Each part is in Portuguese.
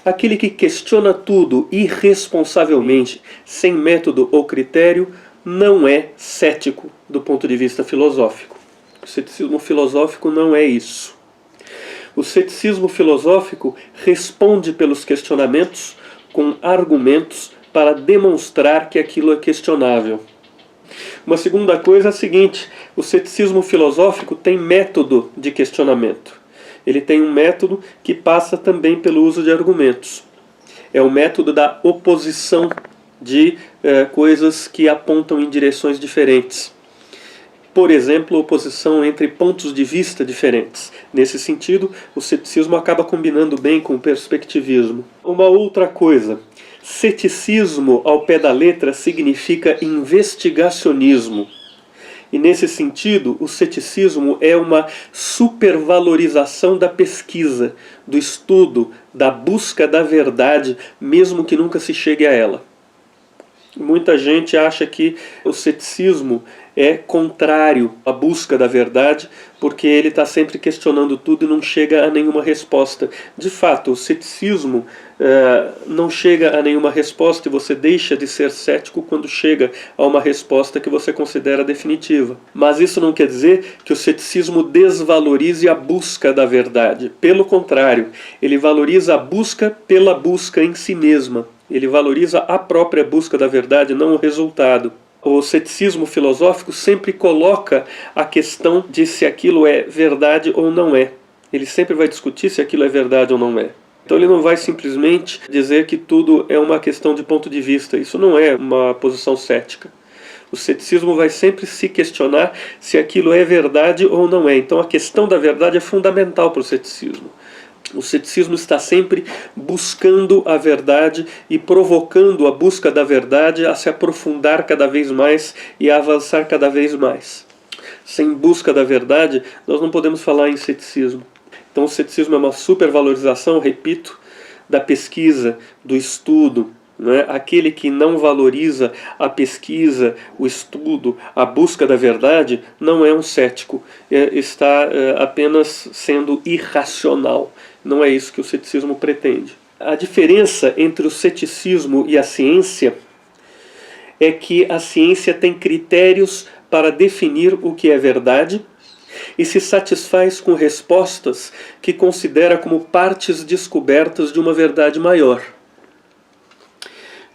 Aquele que questiona tudo irresponsavelmente, sem método ou critério, não é cético do ponto de vista filosófico. O ceticismo filosófico não é isso. O ceticismo filosófico responde pelos questionamentos com argumentos para demonstrar que aquilo é questionável. Uma segunda coisa é a seguinte: o ceticismo filosófico tem método de questionamento. Ele tem um método que passa também pelo uso de argumentos. É o método da oposição de coisas que apontam em direções diferentes. Por exemplo, oposição entre pontos de vista diferentes. Nesse sentido, o ceticismo acaba combinando bem com o perspectivismo. Uma outra coisa: ceticismo ao pé da letra significa investigacionismo. E nesse sentido, o ceticismo é uma supervalorização da pesquisa, do estudo, da busca da verdade, mesmo que nunca se chegue a ela. Muita gente acha que o ceticismo é contrário à busca da verdade, porque ele está sempre questionando tudo e não chega a nenhuma resposta. De fato, o ceticismo não chega a nenhuma resposta, e você deixa de ser cético quando chega a uma resposta que você considera definitiva. Mas isso não quer dizer que o ceticismo desvalorize a busca da verdade. Pelo contrário, ele valoriza a busca pela busca em si mesma. Ele valoriza a própria busca da verdade, não o resultado. O ceticismo filosófico sempre coloca a questão de se aquilo é verdade ou não é. Ele sempre vai discutir se aquilo é verdade ou não é. Então ele não vai simplesmente dizer que tudo é uma questão de ponto de vista. Isso não é uma posição cética. O ceticismo vai sempre se questionar se aquilo é verdade ou não é. Então a questão da verdade é fundamental para o ceticismo. O ceticismo está sempre buscando a verdade e provocando a busca da verdade a se aprofundar cada vez mais e a avançar cada vez mais. Sem busca da verdade, nós não podemos falar em ceticismo. Então o ceticismo é uma supervalorização, repito, da pesquisa, do estudo. Aquele que não valoriza a pesquisa, o estudo, a busca da verdade, não é um cético, está apenas sendo irracional. Não é isso que o ceticismo pretende. A diferença entre o ceticismo e a ciência é que a ciência tem critérios para definir o que é verdade e se satisfaz com respostas que considera como partes descobertas de uma verdade maior.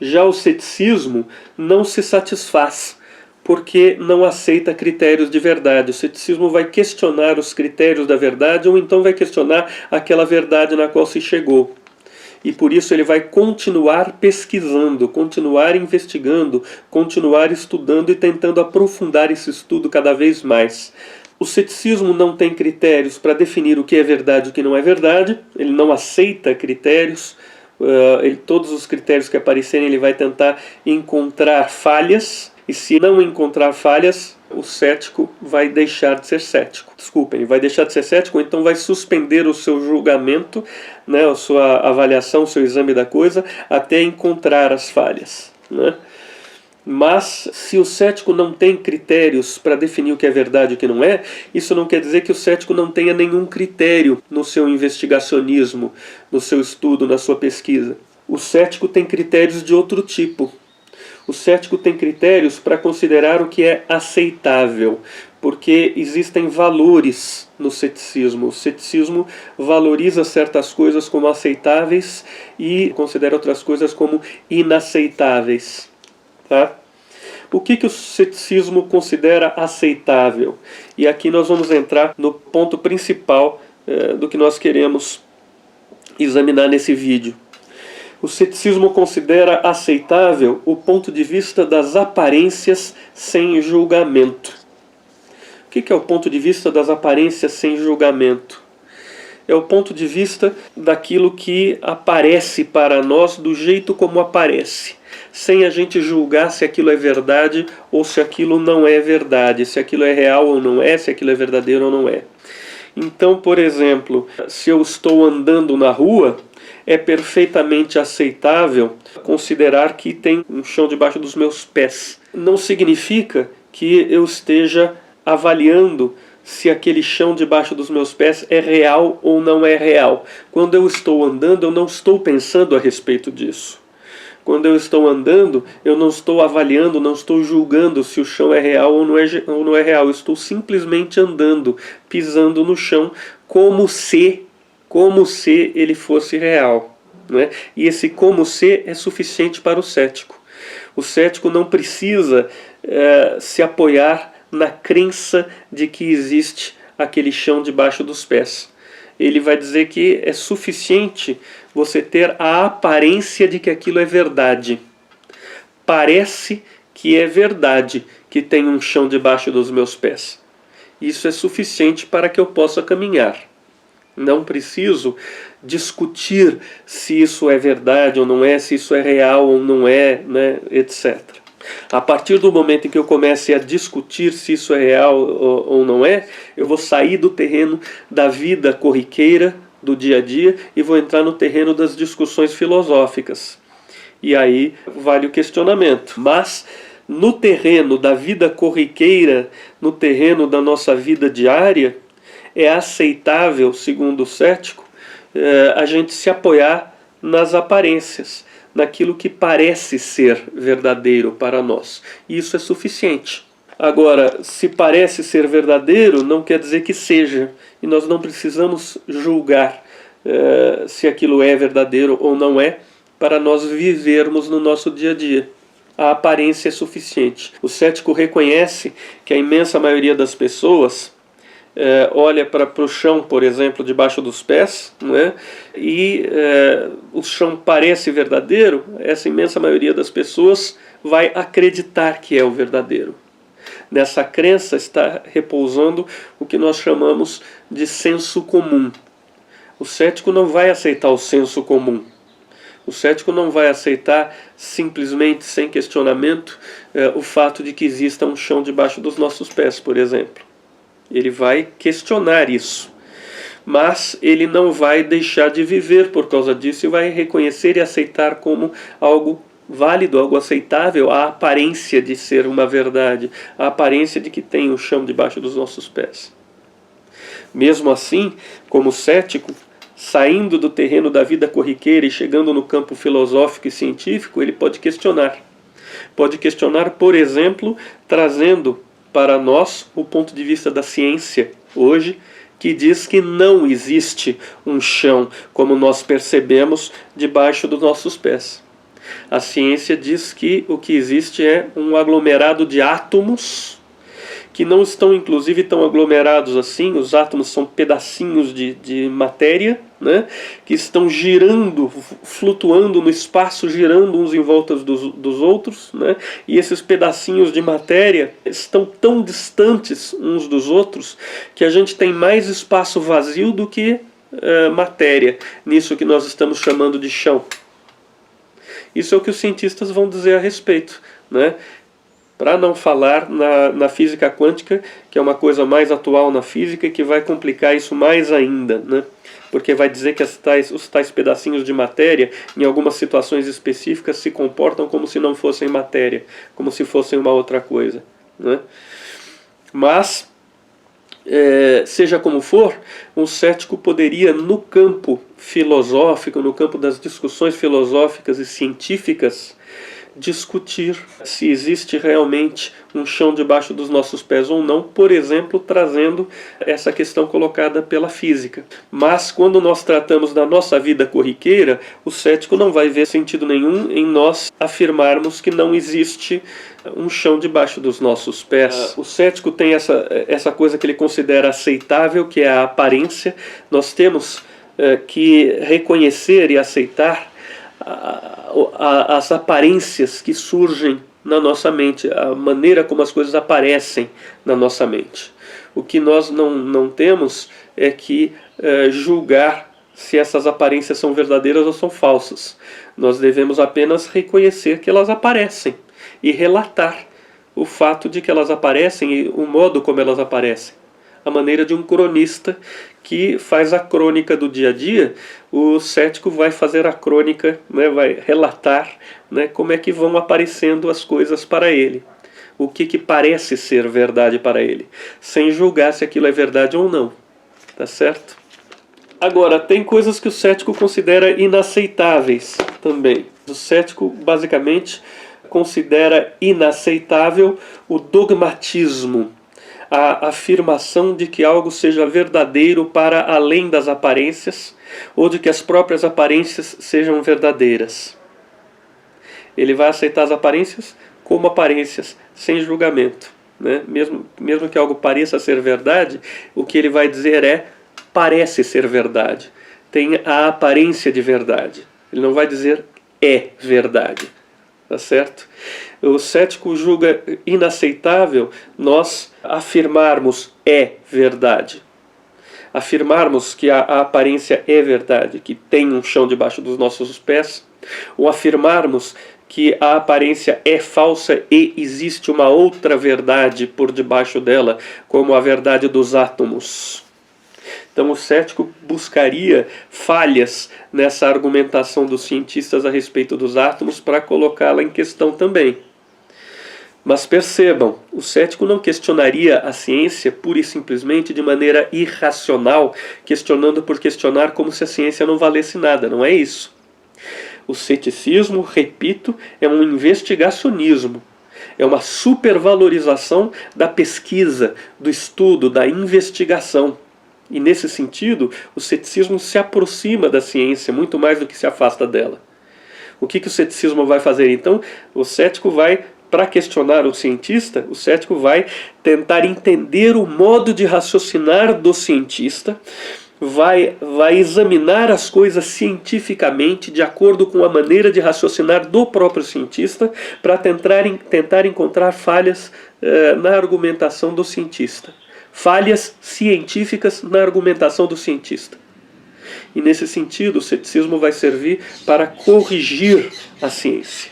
Já o ceticismo não se satisfaz, porque não aceita critérios de verdade. O ceticismo vai questionar os critérios da verdade, ou então vai questionar aquela verdade na qual se chegou. E por isso ele vai continuar pesquisando, continuar investigando, continuar estudando e tentando aprofundar esse estudo cada vez mais. O ceticismo não tem critérios para definir o que é verdade e o que não é verdade, ele não aceita critérios. Todos os critérios que aparecerem ele vai tentar encontrar falhas, e se não encontrar falhas, o cético vai deixar de ser cético. Desculpem, vai deixar de ser cético, ou então vai suspender o seu julgamento, a sua avaliação, o seu exame da coisa, até encontrar as falhas. Mas se o cético não tem critérios para definir o que é verdade e o que não é, isso não quer dizer que o cético não tenha nenhum critério no seu investigacionismo, no seu estudo, na sua pesquisa. O cético tem critérios de outro tipo. O cético tem critérios para considerar o que é aceitável, porque existem valores no ceticismo. O ceticismo valoriza certas coisas como aceitáveis e considera outras coisas como inaceitáveis. O que o ceticismo considera aceitável? E aqui nós vamos entrar no ponto principal do que nós queremos examinar nesse vídeo. O ceticismo considera aceitável o ponto de vista das aparências sem julgamento. O que é o ponto de vista das aparências sem julgamento? É o ponto de vista daquilo que aparece para nós do jeito como aparece, sem a gente julgar se aquilo é verdade ou se aquilo não é verdade, se aquilo é real ou não é, se aquilo é verdadeiro ou não é. Então, por exemplo, se eu estou andando na rua, é perfeitamente aceitável considerar que tem um chão debaixo dos meus pés. Não significa que eu esteja avaliando se aquele chão debaixo dos meus pés é real ou não é real. Quando eu estou andando, eu não estou pensando a respeito disso. Quando eu estou andando, eu não estou avaliando, não estou julgando se o chão é real ou não é real. Eu estou simplesmente andando, pisando no chão, como se ele fosse real, né? E esse como se é suficiente para o cético. O cético não precisa se apoiar na crença de que existe aquele chão debaixo dos pés. Ele vai dizer que é suficiente você ter a aparência de que aquilo é verdade. Parece que é verdade que tem um chão debaixo dos meus pés. Isso é suficiente para que eu possa caminhar. Não preciso discutir se isso é verdade ou não é, se isso é real ou não é, né, etc. A partir do momento em que eu comece a discutir se isso é real ou não é, eu vou sair do terreno da vida corriqueira, do dia a dia, e vou entrar no terreno das discussões filosóficas. E aí vale o questionamento. Mas no terreno da vida corriqueira, no terreno da nossa vida diária, é aceitável, segundo o cético, a gente se apoiar nas aparências, naquilo que parece ser verdadeiro para nós. E isso é suficiente. Agora, se parece ser verdadeiro, não quer dizer que seja. E nós não precisamos julgar se aquilo é verdadeiro ou não é, para nós vivermos no nosso dia a dia. A aparência é suficiente. O cético reconhece que a imensa maioria das pessoas olha para o chão, por exemplo, debaixo dos pés, né? E o chão parece verdadeiro. Essa imensa maioria das pessoas vai acreditar que é o verdadeiro. Nessa crença está repousando o que nós chamamos de senso comum. O cético não vai aceitar o senso comum. O cético não vai aceitar simplesmente, sem questionamento, o fato de que exista um chão debaixo dos nossos pés, por exemplo. Ele vai questionar isso. Mas ele não vai deixar de viver por causa disso e vai reconhecer e aceitar como algo válido, algo aceitável, a aparência de ser uma verdade, a aparência de que tem um chão debaixo dos nossos pés. Mesmo assim, como cético, saindo do terreno da vida corriqueira e chegando no campo filosófico e científico, ele pode questionar. Pode questionar, por exemplo, trazendo para nós o ponto de vista da ciência hoje, que diz que não existe um chão, como nós percebemos, debaixo dos nossos pés. A ciência diz que o que existe é um aglomerado de átomos, que não estão inclusive tão aglomerados assim. Os átomos são pedacinhos de matéria, né, que estão girando, flutuando no espaço, girando uns em volta dos outros, né, e esses pedacinhos de matéria estão tão distantes uns dos outros que a gente tem mais espaço vazio do que matéria, nisso que nós estamos chamando de chão. Isso é o que os cientistas vão dizer a respeito, né? Para não falar na física quântica, que é uma coisa mais atual na física e que vai complicar isso mais ainda, né? Porque vai dizer que os tais pedacinhos de matéria, em algumas situações específicas, se comportam como se não fossem matéria, como se fossem uma outra coisa, né? Mas, seja como for, um cético poderia, no campo filosófico, no campo das discussões filosóficas e científicas, discutir se existe realmente um chão debaixo dos nossos pés ou não, por exemplo, trazendo essa questão colocada pela física. Mas quando nós tratamos da nossa vida corriqueira, o cético não vai ver sentido nenhum em nós afirmarmos que não existe um chão debaixo dos nossos pés. O cético tem essa coisa que ele considera aceitável, que é a aparência. Nós temos que reconhecer e aceitar as aparências que surgem na nossa mente, a maneira como as coisas aparecem na nossa mente. O que nós não temos é que julgar se essas aparências são verdadeiras ou são falsas. Nós devemos apenas reconhecer que elas aparecem e relatar o fato de que elas aparecem e o modo como elas aparecem. A maneira de um cronista que faz a crônica do dia a dia, o cético vai fazer a crônica, né, vai relatar, né, como é que vão aparecendo as coisas para ele. o que parece ser verdade para ele, sem julgar se aquilo é verdade ou não. Tá certo? Agora, tem coisas que o cético considera inaceitáveis também. O cético, basicamente, considera inaceitável o dogmatismo, a afirmação de que algo seja verdadeiro para além das aparências, ou de que as próprias aparências sejam verdadeiras. Ele vai aceitar as aparências como aparências, sem julgamento, né? Mesmo que algo pareça ser verdade, o que ele vai dizer é: parece ser verdade, tem a aparência de verdade. Ele não vai dizer é verdade, tá certo? O cético julga inaceitável nós afirmarmos é verdade, afirmarmos que a aparência é verdade, que tem um chão debaixo dos nossos pés, ou afirmarmos que a aparência é falsa e existe uma outra verdade por debaixo dela, como a verdade dos átomos. Então o cético buscaria falhas nessa argumentação dos cientistas a respeito dos átomos para colocá-la em questão também. Mas percebam, o cético não questionaria a ciência pura e simplesmente de maneira irracional, questionando por questionar como se a ciência não valesse nada, não é isso. O ceticismo, repito, é um investigacionismo, é uma supervalorização da pesquisa, do estudo, da investigação. E nesse sentido, o ceticismo se aproxima da ciência muito mais do que se afasta dela. O que o ceticismo vai fazer então? O cético vai, para questionar o cientista, o cético vai tentar entender o modo de raciocinar do cientista, vai examinar as coisas cientificamente de acordo com a maneira de raciocinar do próprio cientista, para tentar encontrar falhas na argumentação do cientista. Falhas científicas na argumentação do cientista. E nesse sentido, o ceticismo vai servir para corrigir a ciência,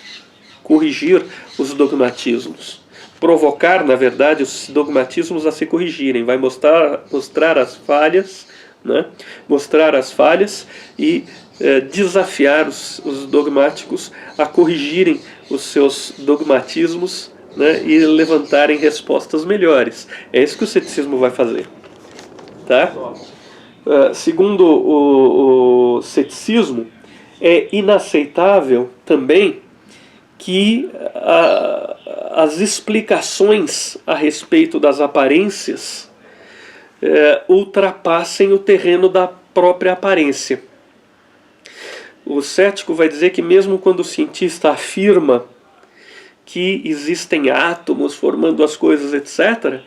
corrigir os dogmatismos, provocar, na verdade, os dogmatismos a se corrigirem, vai mostrar as falhas, né? Mostrar as falhas e desafiar os dogmáticos a corrigirem os seus dogmatismos, né? E levantarem respostas melhores. É isso que o ceticismo vai fazer. Tá? Segundo o ceticismo, é inaceitável também que as explicações a respeito das aparências ultrapassem o terreno da própria aparência. O cético vai dizer que mesmo quando o cientista afirma que existem átomos formando as coisas, etc.,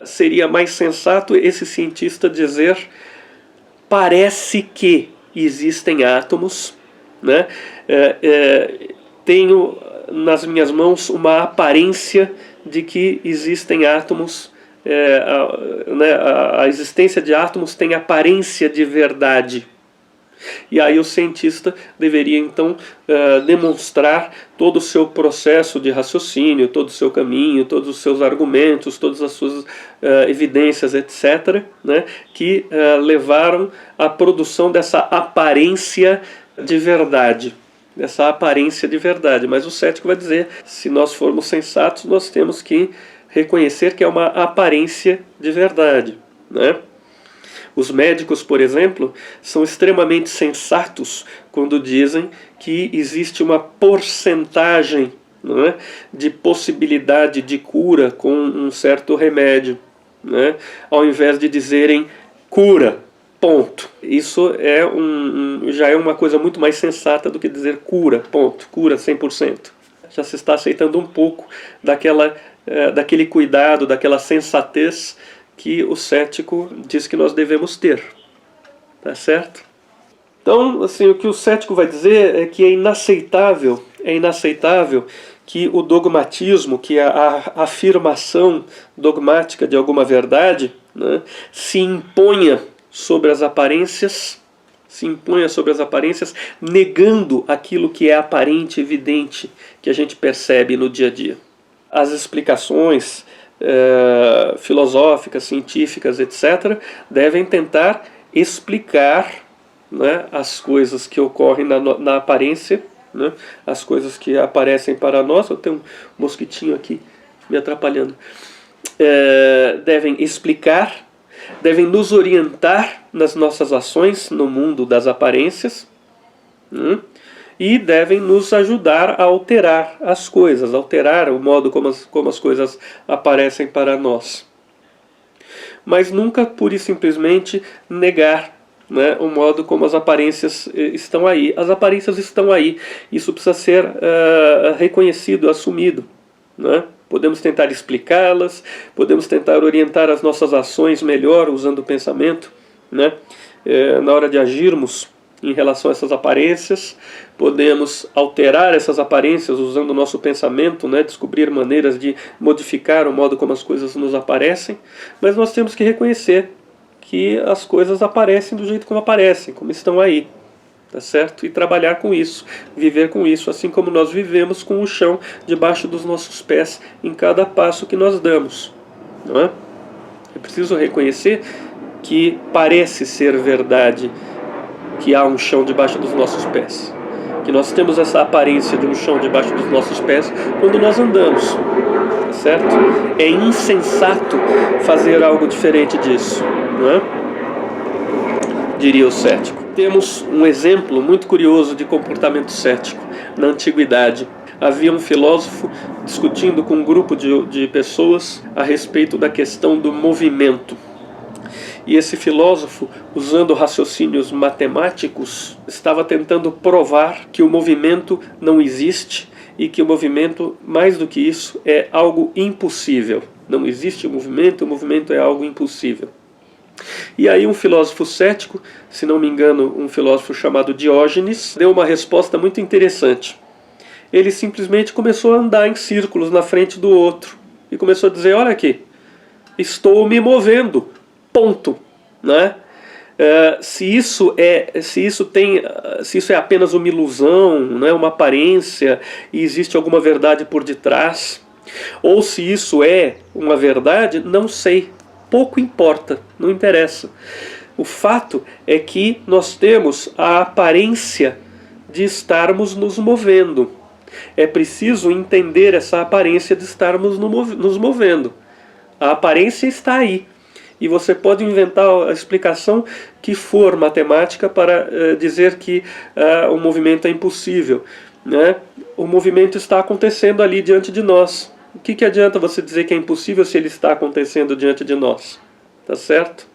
seria mais sensato esse cientista dizer: parece que existem átomos, né? Tenho nas minhas mãos uma aparência de que existem átomos, a existência de átomos tem aparência de verdade. E aí o cientista deveria então demonstrar todo o seu processo de raciocínio, todo o seu caminho, todos os seus argumentos, todas as suas evidências, etc., né, que levaram à produção dessa aparência de verdade. Dessa aparência de verdade. Mas o cético vai dizer: se nós formos sensatos, nós temos que reconhecer que é uma aparência de verdade, né? Os médicos, por exemplo, são extremamente sensatos quando dizem que existe uma porcentagem, não é, de possibilidade de cura com um certo remédio, né, ao invés de dizerem cura, ponto. Isso já é uma coisa muito mais sensata do que dizer cura, ponto, cura 100%. Já se está aceitando um pouco daquele cuidado, daquela sensatez que o cético diz que nós devemos ter. Tá certo? Então, assim, o que o cético vai dizer é que é inaceitável que o dogmatismo, que a afirmação dogmática de alguma verdade, né, se imponha sobre as aparências, negando aquilo que é aparente, evidente, que a gente percebe no dia a dia. As explicações filosóficas, científicas, etc., devem tentar explicar, né, as coisas que ocorrem na aparência, né, as coisas que aparecem para nós. Eu tenho um mosquitinho aqui me atrapalhando. Devem explicar, devem nos orientar nas nossas ações no mundo das aparências, e devem nos ajudar a alterar as coisas, alterar o modo como as coisas aparecem para nós. Mas nunca pura e simplesmente negar, né, o modo como as aparências estão aí. As aparências estão aí, isso precisa ser reconhecido, assumido, né? Podemos tentar explicá-las, podemos tentar orientar as nossas ações melhor usando o pensamento, né? Na hora de agirmos em relação a essas aparências, podemos alterar essas aparências usando o nosso pensamento, né? Descobrir maneiras de modificar o modo como as coisas nos aparecem, mas nós temos que reconhecer que as coisas aparecem do jeito como aparecem, como estão aí, tá certo? E trabalhar com isso, viver com isso, assim como nós vivemos com o chão debaixo dos nossos pés em cada passo que nós damos, não é? É preciso reconhecer que parece ser verdade que há um chão debaixo dos nossos pés, que nós temos essa aparência de um chão debaixo dos nossos pés quando nós andamos, tá certo? É insensato fazer algo diferente disso, não é? Diria o cético. Temos um exemplo muito curioso de comportamento cético na antiguidade. Havia um filósofo discutindo com um grupo de pessoas a respeito da questão do movimento. E esse filósofo, usando raciocínios matemáticos, estava tentando provar que o movimento não existe e que o movimento, mais do que isso, é algo impossível. Não existe o movimento é algo impossível. E aí um filósofo cético, se não me engano um filósofo chamado Diógenes, deu uma resposta muito interessante. Ele simplesmente começou a andar em círculos na frente do outro e começou a dizer, olha aqui, estou me movendo, ponto, né? Se isso é apenas uma ilusão, né, uma aparência, e existe alguma verdade por detrás, ou se isso é uma verdade, não sei. Pouco importa, não interessa. O fato é que nós temos a aparência de estarmos nos movendo. É preciso entender essa aparência de estarmos nos movendo. A aparência está aí. E você pode inventar a explicação que for matemática para dizer que o movimento é impossível, né? O movimento está acontecendo ali diante de nós. O que adianta você dizer que é impossível se ele está acontecendo diante de nós? Tá certo?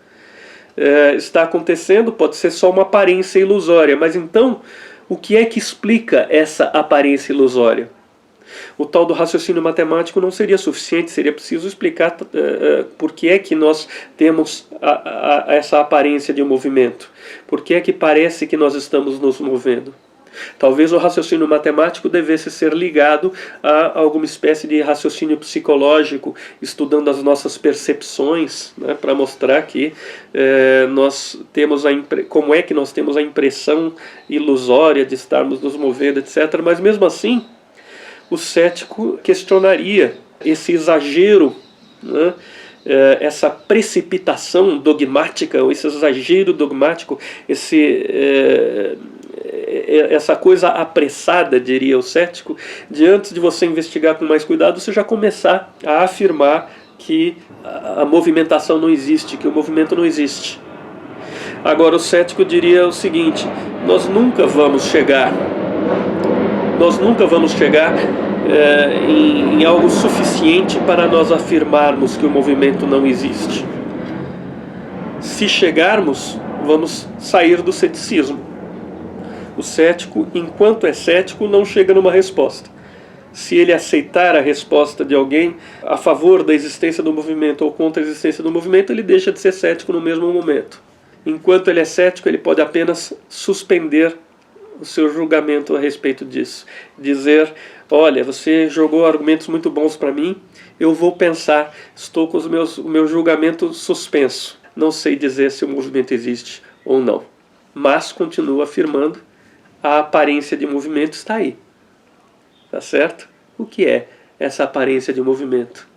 Está acontecendo, pode ser só uma aparência ilusória, mas então, o que é que explica essa aparência ilusória? O tal do raciocínio matemático não seria suficiente, seria preciso explicar por que é que nós temos essa aparência de movimento. Por que é que parece que nós estamos nos movendo? Talvez o raciocínio matemático devesse ser ligado a alguma espécie de raciocínio psicológico, estudando as nossas percepções, né, para mostrar que nós temos como é que nós temos a impressão ilusória de estarmos nos movendo, etc. Mas mesmo assim, o cético questionaria esse exagero, né, essa precipitação dogmática, ou esse exagero dogmático, essa coisa apressada, diria o cético, de antes de você investigar com mais cuidado, você já começar a afirmar que a movimentação não existe, que o movimento não existe. Agora o cético diria o seguinte, nós nunca vamos chegar em algo suficiente para nós afirmarmos que o movimento não existe. Se chegarmos, vamos sair do ceticismo. O cético, enquanto é cético, não chega numa resposta. Se ele aceitar a resposta de alguém a favor da existência do movimento ou contra a existência do movimento, ele deixa de ser cético no mesmo momento. Enquanto ele é cético, ele pode apenas suspender o seu julgamento a respeito disso. Dizer, olha, você jogou argumentos muito bons para mim, eu vou pensar, estou com o meu julgamento suspenso. Não sei dizer se o movimento existe ou não. Mas continuo afirmando, a aparência de movimento está aí. Tá certo? O que é essa aparência de movimento?